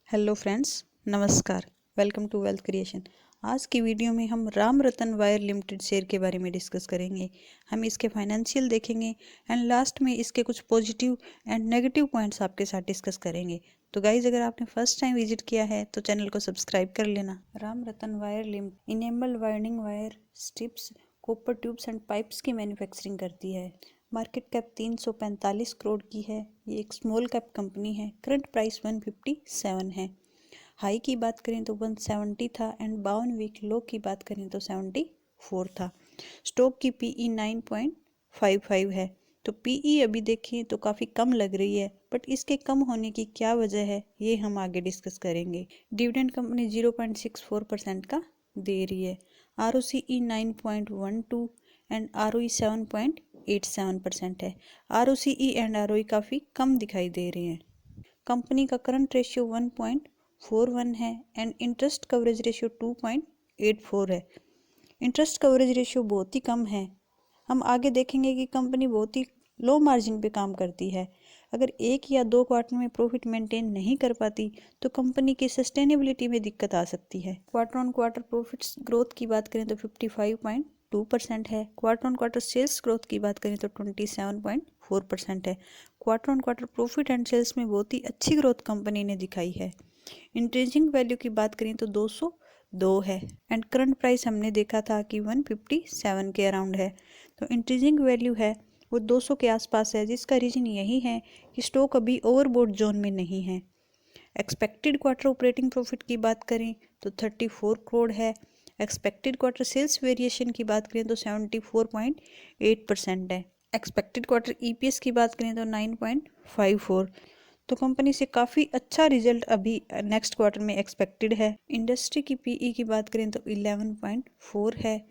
Hello friends, नमस्कार। Welcome to wealth creation. आज की वीडियो में हम Ram Ratan wire limited share के बारे में डिस्कस करेंगे। हम इसके फाइनेंशियल देखेंगे एंड लास्ट में इसके कुछ पॉजिटिव एंड नेगेटिव पॉइंट्स आपके साथ डिस्कस करेंगे। तो गाइज, अगर आपने फर्स्ट टाइम विजिट किया है तो चैनल को सब्सक्राइब कर लेना। Ram Ratan wire limited enable wiring wire, strips, copper tubes and pipes की मैन्युफैक्चरिंग करती है। मार्केट कैप 345 करोड़ की है। ये एक स्मॉल कैप कंपनी है। करंट प्राइस 157 है। हाई की बात करें तो 170 था एंड 52 वीक लो की बात करें तो 74 था। स्टॉक की पीई 9.55 है। तो पीई अभी देखें तो काफ़ी कम लग रही है, बट इसके कम होने की क्या वजह है ये हम आगे डिस्कस करेंगे। डिविडेंड कंपनी 0.64% का दे रही है। आरओसीई 9.12 एंड आरओई 7.87% है। आरओसीई एंड आरओई काफ़ी कम दिखाई दे रहे हैं। कंपनी का करंट रेशियो 1.41 है एंड इंटरेस्ट कवरेज रेशियो 2.84 है। इंटरेस्ट कवरेज रेशियो बहुत ही कम है। हम आगे देखेंगे कि कंपनी बहुत ही लो मार्जिन पे काम करती है। अगर एक या दो क्वार्टर में प्रॉफिट मेंटेन नहीं कर पाती तो कंपनी की सस्टेनेबिलिटी में दिक्कत आ सकती है। Quarter on quarter profits growth की बात करें तो 55.2% है। Quarter on quarter sales growth की बात करें तो 27.4% है। Quarter on quarter profit and sales में बहुत ही अच्छी ग्रोथ कंपनी ने दिखाई है। इंट्रिंसिक वैल्यू की बात करें तो 202 है एंड करंट प्राइस हमने देखा था कि 157 के अराउंड है। तो इंट्रिंसिक वैल्यू है वो 200 के आसपास है, जिसका रीजन यही है कि स्टॉक अभी ओवरबॉट जोन में नहीं है। एक्सपेक्टेड क्वार्टर ऑपरेटिंग प्रॉफिट की बात करें तो 34 करोड़ है। एक्सपेक्टेड क्वार्टर सेल्स वेरिएशन की बात करें तो 74.8% है। एक्सपेक्टेड क्वार्टर ईपीएस की बात करें तो 9.54। तो कंपनी से काफ़ी अच्छा रिजल्ट अभी नेक्स्ट क्वार्टर में एक्सपेक्टेड है। इंडस्ट्री की पीई की बात करें तो 11.4 है।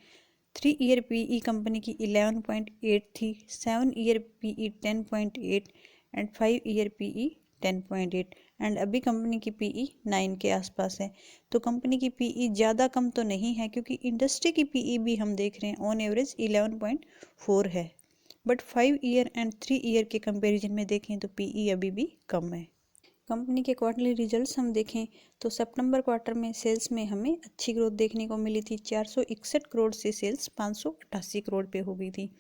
3 ईयर पीई कंपनी की 11.8 थी। 7 year PE 10.8 and 5 year PE 10.8 and अभी कंपनी की पीई 9 के आसपास है। तो कंपनी की पीई ज़्यादा कम तो नहीं है, क्योंकि इंडस्ट्री की पीई भी हम देख रहे हैं ऑन एवरेज 11.4 है। बट 5 ईयर एंड 3 ईयर के कंपैरिजन में देखें तो पीई अभी भी कम है। कंपनी के क्वार्टरली रिजल्ट्स हम देखें तो सितंबर क्वार्टर में सेल्स में हमें अच्छी ग्रोथ देखने को मिली थी। 461 करोड़ से सेल्स 588 करोड़ पे हो गई थी।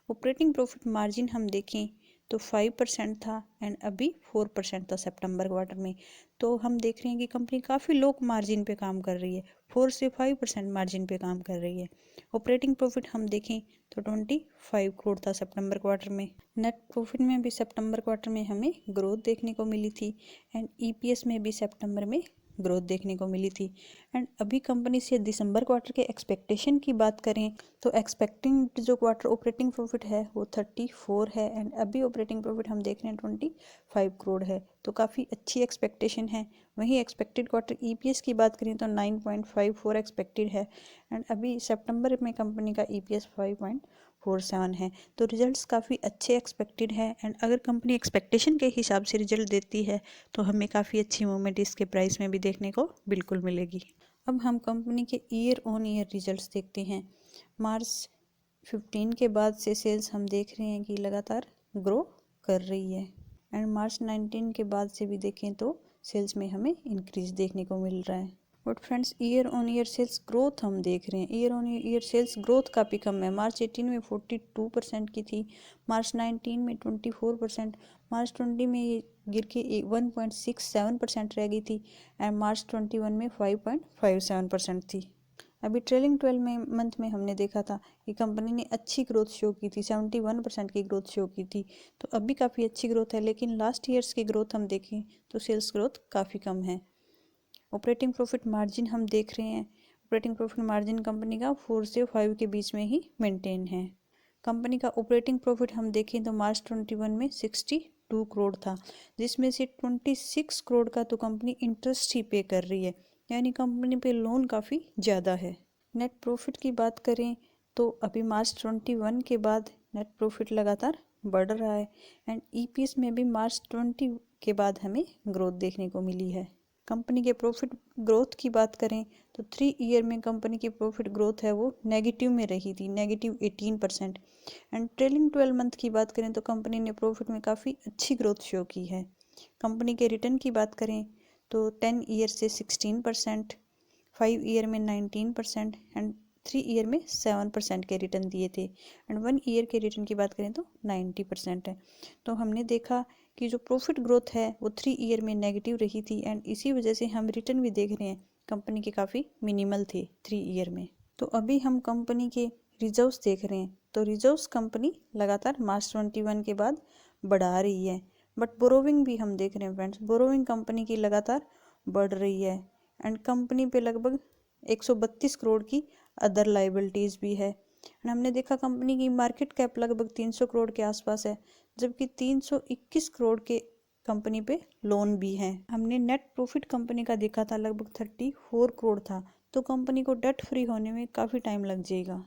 ऑपरेटिंग प्रॉफिट मार्जिन हम देखें तो 5% था एंड अभी 4% था सितंबर क्वार्टर में। तो हम देख रहे हैं कि कंपनी काफ़ी लो मार्जिन पे काम कर रही है। 4 से 5% मार्जिन पे काम कर रही है। ऑपरेटिंग प्रॉफिट हम देखें तो 25 करोड़ था सितंबर क्वार्टर में। नेट प्रॉफिट में भी सितंबर क्वार्टर में हमें ग्रोथ देखने को मिली थी एंड ईपीएस में भी सितंबर में ग्रोथ देखने को मिली थी। एंड अभी कंपनी से दिसंबर क्वार्टर के एक्सपेक्टेशन की बात करें तो एक्सपेक्टिंग जो क्वार्टर ऑपरेटिंग प्रॉफिट है वो 34 है एंड अभी ऑपरेटिंग प्रॉफिट हम देख रहे हैं 25 करोड़ है। तो काफ़ी अच्छी एक्सपेक्टेशन है। वहीं एक्सपेक्टेड क्वार्टर ईपीएस की बात करें तो 9.54 एक्सपेक्टेड है एंड अभी सितंबर में कंपनी का ईपीएस 5.47 है। तो रिजल्ट्स काफ़ी अच्छे एक्सपेक्टेड है एंड अगर कंपनी एक्सपेक्टेशन के हिसाब से रिजल्ट देती है तो हमें काफ़ी अच्छी मूवमेंट इसके प्राइस में भी देखने को बिल्कुल मिलेगी। अब हम कंपनी के ईयर ऑन ईयर रिजल्ट्स देखते हैं। मार्च 15 के बाद से सेल्स हम देख रहे हैं कि लगातार ग्रो कर रही है एंड मार्च 19 के बाद से भी देखें तो सेल्स में हमें इंक्रीज देखने को मिल रहा है। But friends, year on year sales growth हम देख रहे हैं, year on year sales growth काफ़ी कम है। मार्च 18 में 42% की थी, मार्च 19 में 24%, मार्च 20 में ये गिर के 1.67% रह गई थी एंड मार्च 21 में 5.57% थी। अभी ट्रेलिंग 12 मंथ में हमने देखा था कि कंपनी ने अच्छी ग्रोथ शो की थी, 71% की ग्रोथ शो की थी। तो अभी काफ़ी अच्छी ग्रोथ है, लेकिन लास्ट ईयर्स की ग्रोथ हम देखें तो सेल्स ग्रोथ काफ़ी कम है। ऑपरेटिंग प्रॉफिट मार्जिन हम देख रहे हैं, ऑपरेटिंग प्रॉफिट मार्जिन कंपनी का 4 से 5 के बीच में ही मेंटेन है। कंपनी का ऑपरेटिंग प्रॉफिट हम देखें तो मार्च 21 में 62 करोड़ था, जिसमें से 26 करोड़ का तो कंपनी इंटरेस्ट ही पे कर रही है, यानी कंपनी पे लोन काफ़ी ज़्यादा है। नेट प्रॉफिट की बात करें तो अभी मार्च 21 के बाद नेट प्रॉफिट लगातार बढ़ रहा है एंड ईपीएस में भी मार्च 20 के बाद हमें ग्रोथ देखने को मिली है। कंपनी के प्रॉफिट ग्रोथ की बात करें तो 3 ईयर में कंपनी की प्रॉफिट ग्रोथ है वो नेगेटिव में रही थी, -18%। एंड ट्रेलिंग 12 मंथ की बात करें तो कंपनी ने प्रॉफिट में काफ़ी अच्छी ग्रोथ शो की है। कंपनी के रिटर्न की बात करें तो 10 ईयर से 16%, 5 ईयर में 19% एंड 3 ईयर में 7% के रिटर्न दिए थे एंड 1 ईयर के रिटर्न की बात करें तो 90% है। तो हमने देखा कि जो प्रॉफिट ग्रोथ है वो 3 ईयर में नेगेटिव रही थी एंड इसी वजह से हम रिटर्न भी देख रहे हैं कंपनी के काफ़ी मिनिमल थे 3 ईयर में। तो अभी हम कंपनी के रिजर्व्स देख रहे हैं। तो रिजर्व्स कंपनी लगातार मार्च 21 के बाद बढ़ा रही है, बट बोरोविंग भी हम देख रहे हैं फ्रेंड्स, बोरोविंग कंपनी की लगातार बढ़ रही है एंड कंपनी पे लगभग 132 करोड़ की अदर लाइबिलिटीज़ भी है एंड हमने देखा कंपनी की मार्केट कैप लगभग 300 करोड़ के आसपास है, जबकि 321 करोड़ के कंपनी पे लोन भी है। हमने नेट प्रॉफिट कंपनी का देखा था लगभग 34 करोड़ था, तो कंपनी को डेट फ्री होने में काफ़ी टाइम लग जाएगा।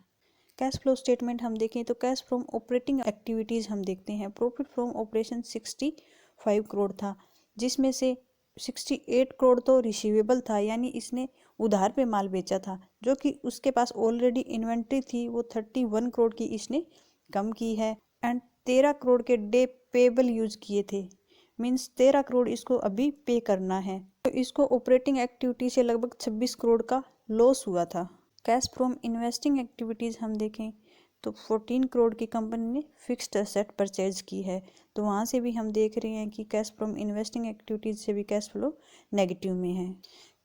कैश फ्लो स्टेटमेंट हम देखें तो कैश फ्रॉम ऑपरेटिंग एक्टिविटीज़ हम देखते हैं, प्रॉफिट फ्रॉम ऑपरेशन 65 करोड़ था, जिसमें से 68 करोड़ तो रिसीवेबल था, यानी इसने उधार पे माल बेचा था, जो कि उसके पास ऑलरेडी इन्वेंट्री थी वो 31 करोड़ की इसने कम की है एंड 13 करोड़ के डे पेबल यूज किए थे, मीन्स 13 करोड़ इसको अभी पे करना है। तो इसको ऑपरेटिंग एक्टिविटी से लगभग 26 करोड़ का लॉस हुआ था। कैश फ्रॉम इन्वेस्टिंग एक्टिविटीज़ हम देखें तो 14 करोड़ की कंपनी ने फिक्स्ड एसेट परचेज की है, तो वहाँ से भी हम देख रहे हैं कि कैश फ्रॉम इन्वेस्टिंग एक्टिविटीज़ से भी कैश फ्लो नेगेटिव में है।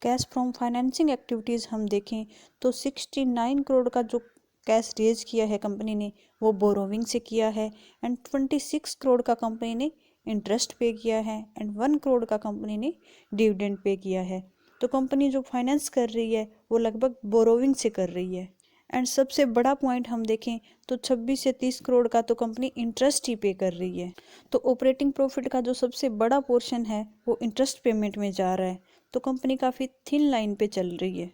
कैश फ्रॉम फाइनेंसिंग एक्टिविटीज़ हम देखें तो 69 करोड़ का जो कैश रेज किया है कंपनी ने वो बोरोविंग से किया है एंड 26 करोड़ का कंपनी ने इंटरेस्ट पे किया है एंड 1 करोड़ का कंपनी ने डिविडेंड पे किया है। तो कंपनी जो फाइनेंस कर रही है वो लगभग बोरोविंग से कर रही है एंड सबसे बड़ा पॉइंट हम देखें तो 26 से 30 करोड़ का तो कंपनी इंटरेस्ट ही पे कर रही है। तो ऑपरेटिंग प्रॉफिट का जो सबसे बड़ा पोर्शन है वो इंटरेस्ट पेमेंट में जा रहा है, तो कंपनी काफ़ी थिन लाइन पे चल रही है।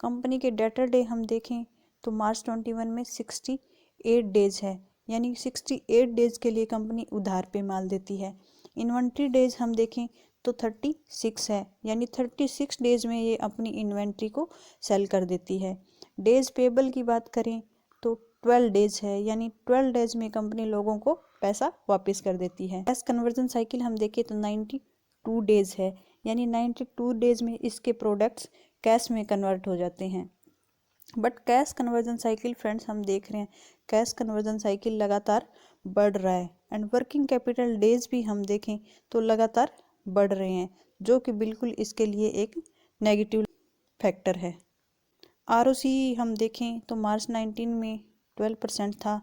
कंपनी के डेटर डे हम देखें तो मार्च 21 में 68 डेज है, यानी 68 डेज के लिए कंपनी उधार पे माल देती है। इन्वेंट्री डेज हम देखें तो 36 है, यानी 36 डेज में ये अपनी इन्वेंट्री को सेल कर देती है। डेज पेबल की बात करें तो 12 डेज है, यानी 12 डेज में कंपनी लोगों को पैसा वापस कर देती है। कैश कन्वर्जन साइकिल हम देखें तो 92 डेज है, यानी 92 डेज में इसके प्रोडक्ट्स कैश में कन्वर्ट हो जाते हैं। But cash conversion cycle friends हम देख रहे हैं कैश कन्वर्जन साइकिल लगातार बढ़ रहा है एंड वर्किंग कैपिटल डेज भी हम देखें तो लगातार बढ़ रहे हैं, जो कि बिल्कुल इसके लिए एक नेगेटिव फैक्टर है। आरओसी हम देखें तो मार्च 19 में 12% था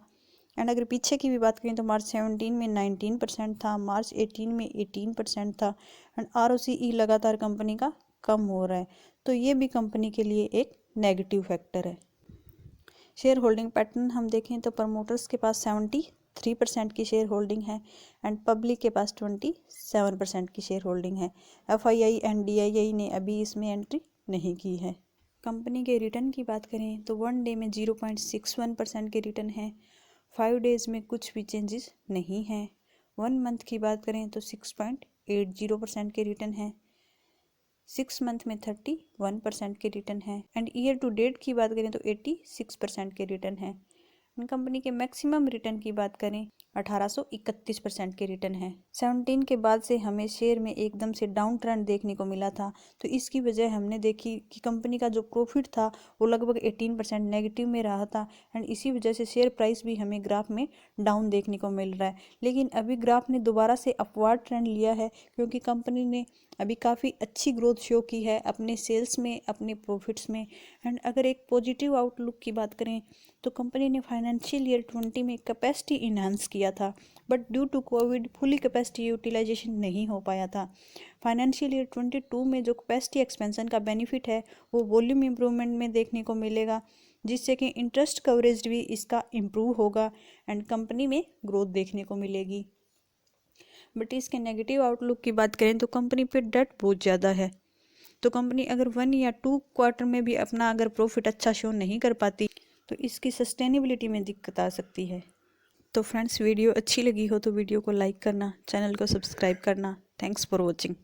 एंड अगर पीछे की भी बात करें तो मार्च 17 में 19% था, मार्च 18 में 18% था एंड आरओसीई लगातार कंपनी का कम हो रहा है, तो ये भी कंपनी के लिए एक नेगेटिव फैक्टर है। शेयर होल्डिंग पैटर्न हम देखें तो प्रमोटर्स के पास 73% की शेयर होल्डिंग है एंड पब्लिक के पास 27% की शेयर होल्डिंग है। एफआईआई एंड डीआईआई ने अभी इसमें एंट्री नहीं की है। कंपनी के रिटर्न की बात करें तो 1 डे में 0.61% के रिटर्न है, 5 डेज में कुछ भी चेंजेस नहीं है। 1 मंथ की बात करें तो 6.80% के रिटर्न है, 6 मंथ में 31% के रिटर्न है एंड ईयर टू डेट की बात करें तो 86% के रिटर्न है। कंपनी के मैक्सिमम रिटर्न की बात करें 1831% के रिटर्न है। 17 के बाद से हमें शेयर में एकदम से डाउन ट्रेंड देखने को मिला था, तो इसकी वजह हमने देखी कि कंपनी का जो प्रॉफिट था वो लगभग 18% नेगेटिव में रहा था एंड इसी वजह से शेयर प्राइस भी हमें ग्राफ में डाउन देखने को मिल रहा है। लेकिन अभी ग्राफ ने दोबारा से अपवर्ड ट्रेंड लिया है, क्योंकि कंपनी ने अभी काफ़ी अच्छी ग्रोथ शो की है अपने सेल्स में, अपने प्रॉफिट्स में एंड अगर एक पॉजिटिव आउटलुक की बात करें तो कंपनी ने फाइनेंशियल ईयर 20 में कैपेसिटी इन्हांस किया था, but due to covid fully capacity utilisation नहीं हो पाया था। फाइनेंशियल ईयर 22 में जो कैपेसिटी एक्सपेंशन का बेनिफिट है वो वॉल्यूम इंप्रूवमेंट में देखने को मिलेगा, जिससे कि इंटरेस्ट कवरेज भी इसका इम्प्रूव होगा एंड कंपनी में ग्रोथ देखने को मिलेगी। बट इसके नेगेटिव आउटलुक की बात करें तो कंपनी पे डेट बहुत ज़्यादा है, तो कंपनी अगर 1 या 2 क्वार्टर में भी अपना अगर प्रॉफिट अच्छा शो नहीं कर पाती तो इसकी सस्टेनेबिलिटी में दिक्कत आ सकती है। तो फ्रेंड्स, वीडियो अच्छी लगी हो तो वीडियो को लाइक करना, चैनल को सब्सक्राइब करना। Thanks for watching.